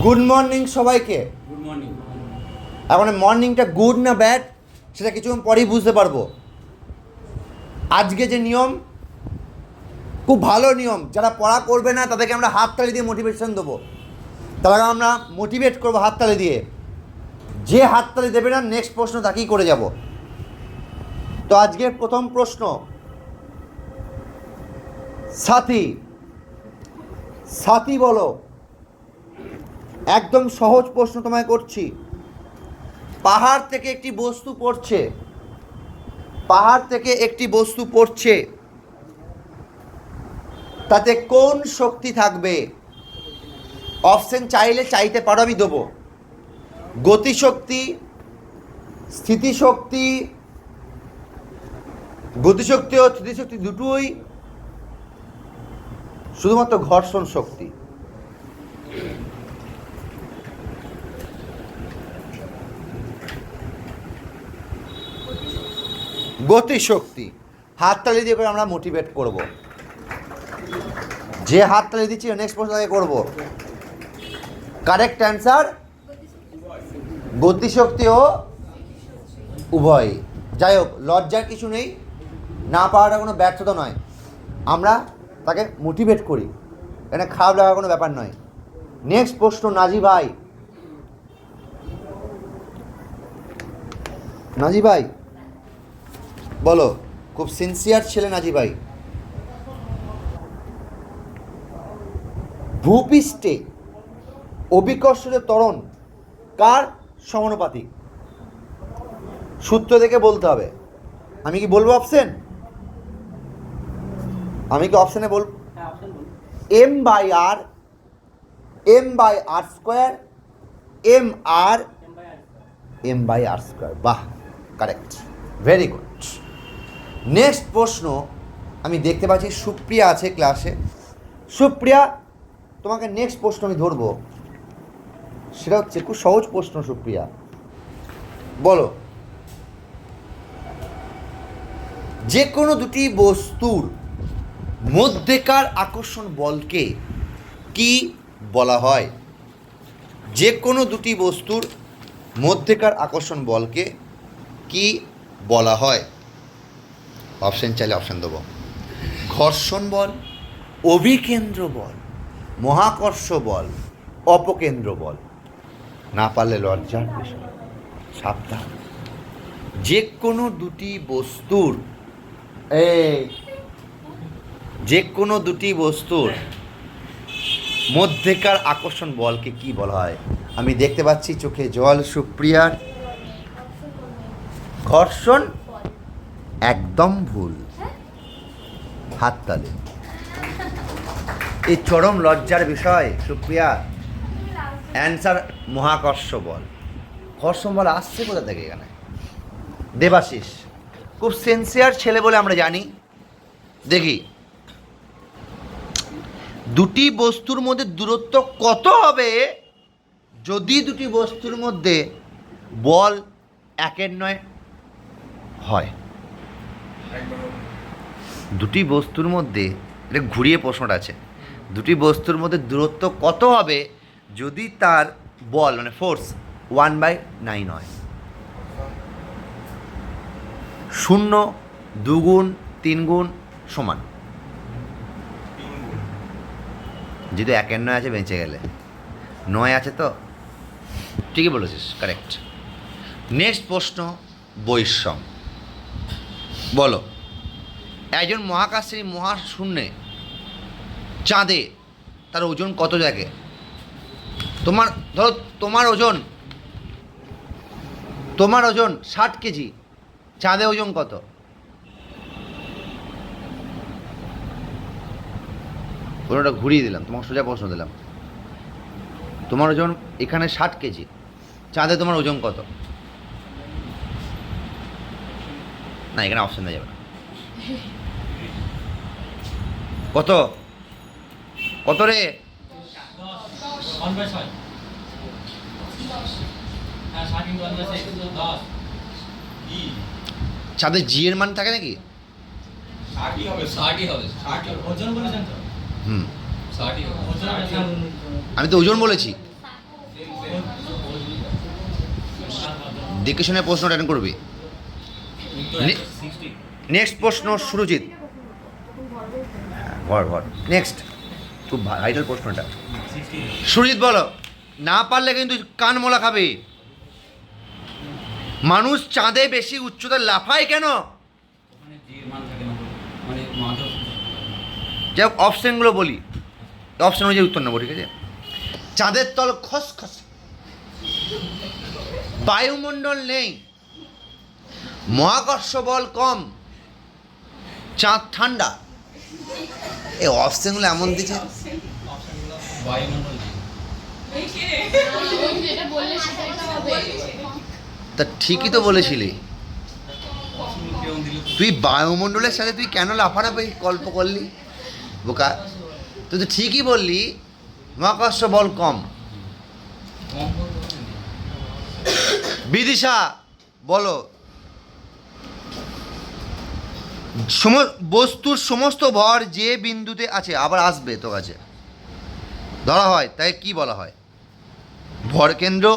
Good morning সবাইকে। Good morning. এখন মর্নিংটা good না ব্যাড সেটা কিছুক্ষণ পরেই বুঝতে পারবো। আজকে যে নিয়ম খুব ভালো নিয়ম, যারা পড়া করবে না তাদেরকে আমরা হাততালি দিয়ে মোটিভেশন দেবো, তাদেরকে আমরা মোটিভেট করবো হাততালি দিয়ে। যে হাততালি দেবে না নেক্সট প্রশ্ন তাকেই করে যাব। তো আজকের প্রথম প্রশ্ন, সাথী সাথী বলো। একদম সহজ প্রশ্ন তোমায় করছি। পাহাড় থেকে একটি বস্তু পড়ছে, পাহাড় থেকে একটি বস্তু পড়ছে, তাতে কোন শক্তি থাকবে? অপশন চাইলে চাইতে পারো, আমি দেবো। গতিশক্তি, স্থিতিশক্তি, গতিশক্তি ও স্থিতিশক্তি দুটোই, শুধুমাত্র ঘর্ষণ শক্তি। গতিশক্তি। হাততালি দিয়ে করে আমরা মোটিভেট করব। যে হাততালি দিচ্ছি নেক্সট প্রশ্ন তাকে করবো। কারেক্ট অ্যান্সার গতিশক্তি ও উভয়। যাই হোক, লজ্জার কিছু নেই, না পাওয়াটা কোনো ব্যর্থতা নয়, আমরা তাকে মোটিভেট করি, এখানে খারাপ লাগার কোনো ব্যাপার নয়। নেক্সট প্রশ্ন, নাজি ভাই। নাজি ভাই বলো, খুব সিনসিয়ার ছেলে নাজি ভাই। ভূপৃষ্ঠে অভিকর্ষজ ত্বরণ কার সমানুপাতিক? সূত্র দেখে বলতে হবে। আমি কি বলবো অপশন? আমি কি অপশনে বলবো? M by R, M by R square, M R, M by R square. বাহ, কারেক্ট, ভেরি গুড। নেক্সট প্রশ্ন, আমি দেখতে পাচ্ছি সুপ্রিয়া আছে ক্লাসে। সুপ্রিয়া, তোমাকে নেক্সট প্রশ্ন আমি ধরবো, সেটা হচ্ছে খুব সহজ প্রশ্ন। সুপ্রিয়া বলো, যে কোনো দুটি বস্তুর মধ্যেকার আকর্ষণ বলকে কি বলা হয়? যে কোনো দুটি বস্তুর মধ্যেকার আকর্ষণ বলকে কি বলা হয়? অপশন চাইলে অপশন দেবো। ঘর্ষণ বল, অভিকেন্দ্র বল, মহাকর্ষ বল, অপকেন্দ্র বল। না পারলে লজ্জার বিষয়, সাবধান। যে কোনো দুটি বস্তুর, যে কোনো দুটি বস্তুর মধ্যেকার আকর্ষণ বলকে কি বলা হয়? আমি দেখতে পাচ্ছি চোখে জল সুপ্রিয়ার। ঘর্ষণ একদম ভুল, হাততালি। এই চরম লজ্জার বিষয় সুপ্রিয়া। অ্যান্সার মহাকর্ষ বল। ঘর্ষণ বল আসছে কোথা থেকে এখানে? দেবাশিস খুব সিনসিয়ার ছেলে বলে আমরা জানি। দেখি, দুটি বস্তুর মধ্যে দূরত্ব কত হবে যদি দুটি বস্তুর মধ্যে বল একের নয় হয়? দুটি বস্তুর মধ্যে, এটা ঘুরিয়ে প্রশ্নটা আছে, দুটি বস্তুর মধ্যে দূরত্ব কত হবে যদি তার বল মানে ফোর্স 1/9 হয়? 0, 2 গুণ, 3 গুণ সমান। যেহেতু 1/9 আছে, বেঁচে গেলে 9 আছে, তো ঠিকই বলেছিস, কারেক্ট। নেক্সট প্রশ্ন, বৈষম বলো। একজন মহাকাশচারী মহাশূন্যে চাঁদে তার ওজন কত জায়গে? তোমার ধরো, তোমার ওজন 60 কেজি, চাঁদে ওজন কত? ওটা ঘুরিয়ে দিলাম, তোমাকে সোজা প্রশ্ন দিলাম। তোমার ওজন এখানে 60 কেজি, চাঁদে তোমার ওজন কত? না, এখানে অপশন দেওয়া যাবে না। কত কত রে? চাঁদের জি এর মান থাকে নাকি? হুম, আমি তো ওজন বলেছি। দেখে শুনে প্রশ্ন অ্যাটেন্ড করবি। নেক্সট প্রশ্ন সুরজিৎ। ঘর নেক্সট, খুব ভাইটাল প্রশ্নটা। সুরজিৎ বলো, না পারলে কিন্তু কান মোলা খাবে। মানুষ চাঁদে বেশি উচ্চতায় লাফায় কেন? যাই হোক, অপশনগুলো বলি, অপশন অনুযায়ী উত্তর নেবো, ঠিক আছে? চাঁদের তল খসখস, বায়ুমণ্ডল নেই, মহাকর্ষ বল কম, চাঁদ ঠান্ডা। এই অপশনগুলো এমন দিচ্ছে। তা ঠিকই তো বলেছিলি তুই, বায়ুমণ্ডলের সাথে তুই কেন লাফালাফি গল্প করলি বোকা? তুই তো ঠিকই বললি, মহাকর্ষ বল কম। বিদিশা বলো, বস্তুর সমস্ত ভর যে বিন্দুতে আছে, আবার আসবে তো কাছে ধরা হয়, তাই কি বলা হয়? ভর কেন্দ্র,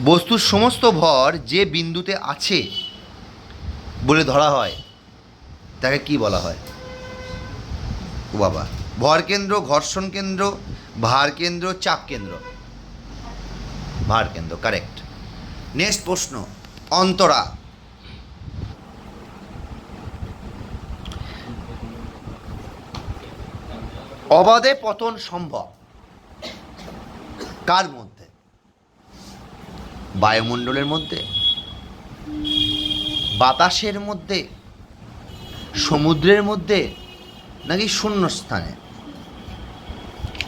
বস্তুর সমস্ত ভর যে বিন্দুতে আছে বলে ধরা হয়, তাকে কি বলা হয়? ও বাবা, ভর কেন্দ্র, ঘর্ষণ কেন্দ্র, ভার কেন্দ্র, চাপ কেন্দ্র। ভার কেন্দ্র, কারেক্ট। নেক্সট প্রশ্ন, অন্তরা। অবাধে পতন সম্ভব কার মধ্যে? বায়ুমণ্ডলের মধ্যে, বাতাসের মধ্যে, সমুদ্রের মধ্যে, নাকি শূন্যস্থানে?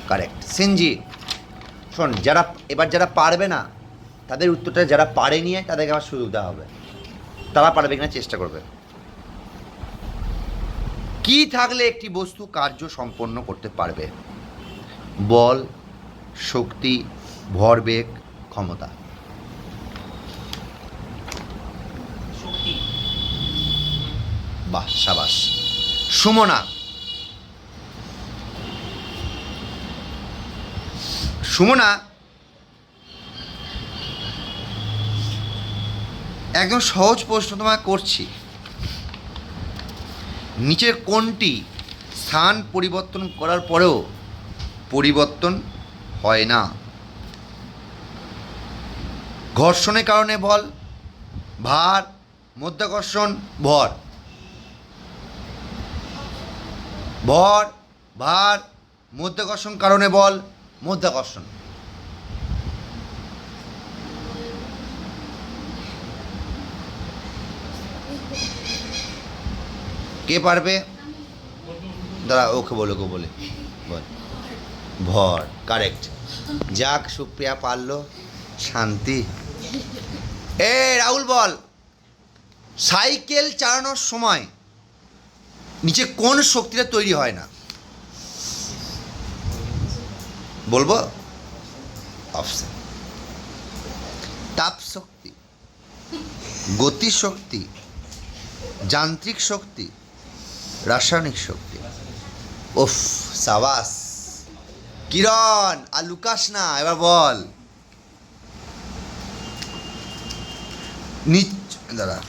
কারেক্ট। সিনজি শোন, যারা পারবে না তাদের উত্তরটা, যারা পারে নিয়ে তাদেরকে আবার সুযোগ দেওয়া হবে, তারা পারবে কিনা চেষ্টা করবে। কি থাকলে একটি বস্তু কার্য সম্পন্ন করতে পারবে? বল, শক্তি, ভরবেগ, ক্ষমতা। বাহ, সাবাস। সুমনা। সুমনা, একদম সহজ প্রশ্ন তোমায় করছি। নিচের কোনটি স্থান পরিবর্তন করার পরেও পরিবর্তন হয় না? ঘর্ষণের কারণে বল, ভার, মধ্যাকর্ষণ, ভর। ভর, ভার, মধ্যাকর্ষণ কারণে বল, মধ্যাকর্ষণ। কে পারবে? দাঁড়া, ওকে বলে বল। ভর, কারেক্ট। যাক, সুপ্রিয়া পারলো, শান্তি। রাহুল বল, সাইকেল চালানোর সময় নিচে কোন শক্তিটা তৈরি হয় না? বলবো অপশন, তাপ শক্তি, গতি শক্তি, যান্ত্রিক শক্তি, রাসায়নিক শক্তি। উফ, সাবাস কিরণ, আর লুকাস না, এবার বল। দাঁড়া,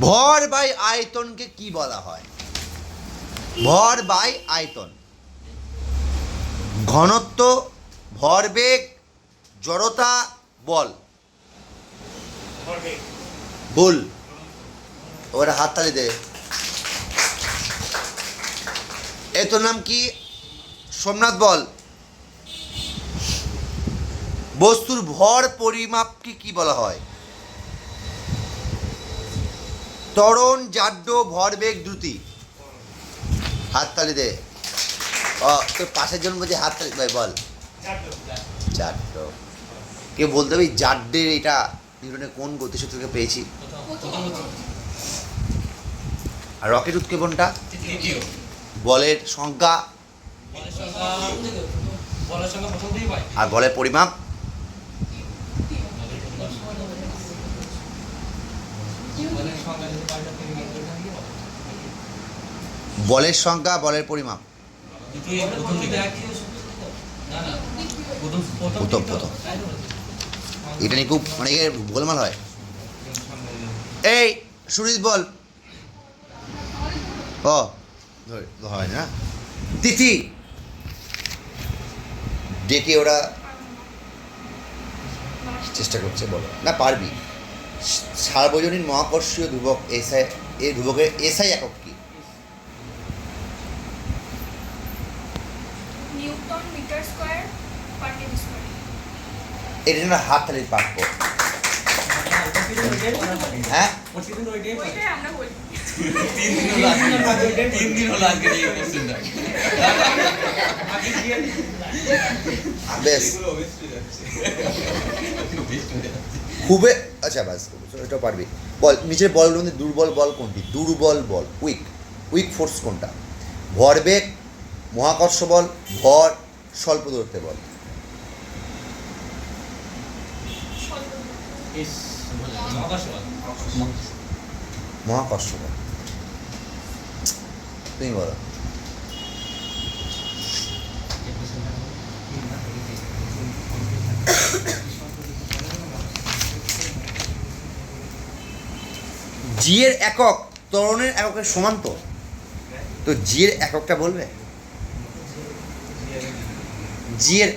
ভর বাই আয়তনকে কি বলা হয়? ভর বাই আয়তন, ঘনত্ব, ভরবেগ, জড়তা, বল। বল, ওরা হাততালি দে। এ তোর নাম কি? সোমনাথ বল। বস্তুর ভর পরিমাপকে কি বলা হয়? ত্বরণ, জাড্য, ভরবেগ, দ্রুতি। হাততালি দে। তোর পাশের জন বলছে হাততালি, ভাই বল। জাড্য। কেউ বলতে হবে জাড্যের এটা নিউটনের কোন গতিসূত্রকে পেয়েছি? আর রকেট উৎক্ষেপণটা? বলের সংজ্ঞা আর বলের পরিমাপ? বলের সংজ্ঞা, বলের পরিমাপ। প্রথম এটা নিয়ে খুব মানে গোলমাল হয়। এই সুরিত বল। ও হয় না, তিথি ডেকে ওরা চেষ্টা করছে, বলো না পারবি। সার্বজনীন মহাকর্ষীয় ধ্রুবক এসআই, এই ধ্রুবকের এসআই একক কি? Newton metre square per KG square. এর জন্য হাত তালির প্রাপ্য। হ্যাঁ ওইটাই আমরা বলি। বেশ খুবই আচ্ছা, বাস এটা পারবি। বল নিচের বলগুলোর মধ্যে দুর্বল বল কোনটি? দুর্বল বল, উইক ফোর্স কোনটা? ভরবেগ, মহাকর্ষ বল, ভর, স্বল্প দূরত্বে বল। মহাকর্ষ বল। তুমি বলো। জি এর একক ত্বরণের এককের সমান তো জি এর এককটা বলবে? জি এর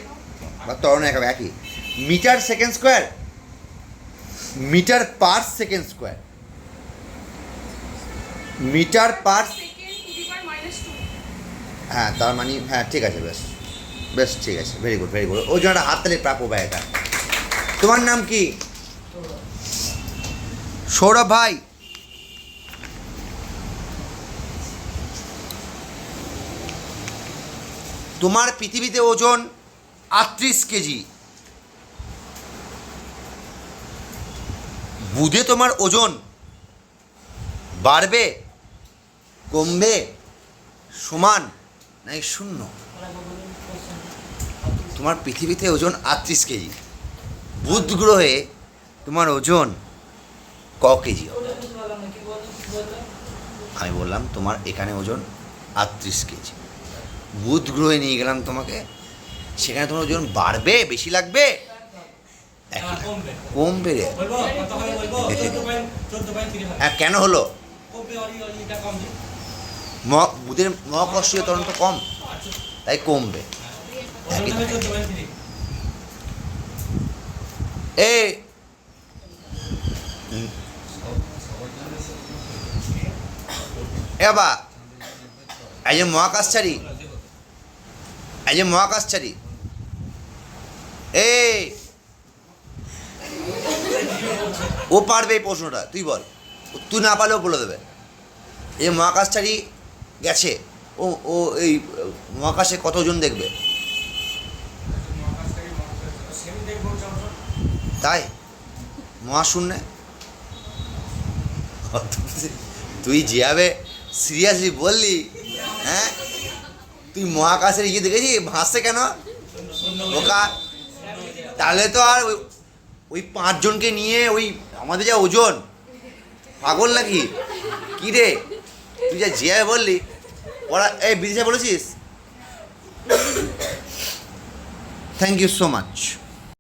বা ত্বরণের একক একই, metre second square, metre per second square, metre per second to the power -2। হ্যাঁ তার মানে হ্যাঁ ঠিক আছে, বেশ বেশ ঠিক আছে, ভেরি গুড ভেরি গুড। ওই জন্য একটা হাততালি প্রাপ্য ভাই এটা। তোমার নাম কি? সৌরভ ভাই। তোমার পৃথিবীতে ওজন 38 কেজি, বুধে তোমার ওজন বাড়বে, কমবে, সমান নাকি শূন্য? তোমার পৃথিবীতে ওজন 38 কেজি, বুধ গ্রহে তোমার ওজন ক কেজি হবে? আমি বললাম তোমার এখানে ওজন 38 কেজি, বুধ গ্রহে নিয়ে গেলাম তোমাকে, সেখানে তোমার ওজন বাড়বে, বেশি লাগবে, কমবে রে। হ্যাঁ কেন হলো? বুধের মহাকর্ষীয় ত্বরণ তো কম, তাই কমবে। এ বাবা, এই যে মহাকাশচারী, এই যে মহাকাশচারী, ও পারবে এই প্রশ্নটা, তুই বল। তুই না পারলেও বলে দেবে। এই মহাকাশচারী গেছে, ও ও এই মহাকাশে কতজন দেখবে? তাই মহাশূন্যে তুই যেভাবে সিরিয়াসলি বললি, হ্যাঁ তুই মহাকাশের ইয়ে দেখেছি ভাসছে কেন ওকা? তাহলে তো আর ওই 5 জনকে নিয়ে ওই আমাদের যা ওজন, পাগল নাকি কী রে? তুই যা যেভাবে বললি ওরা এই বিদিশা বলেছিস। Thank you so much.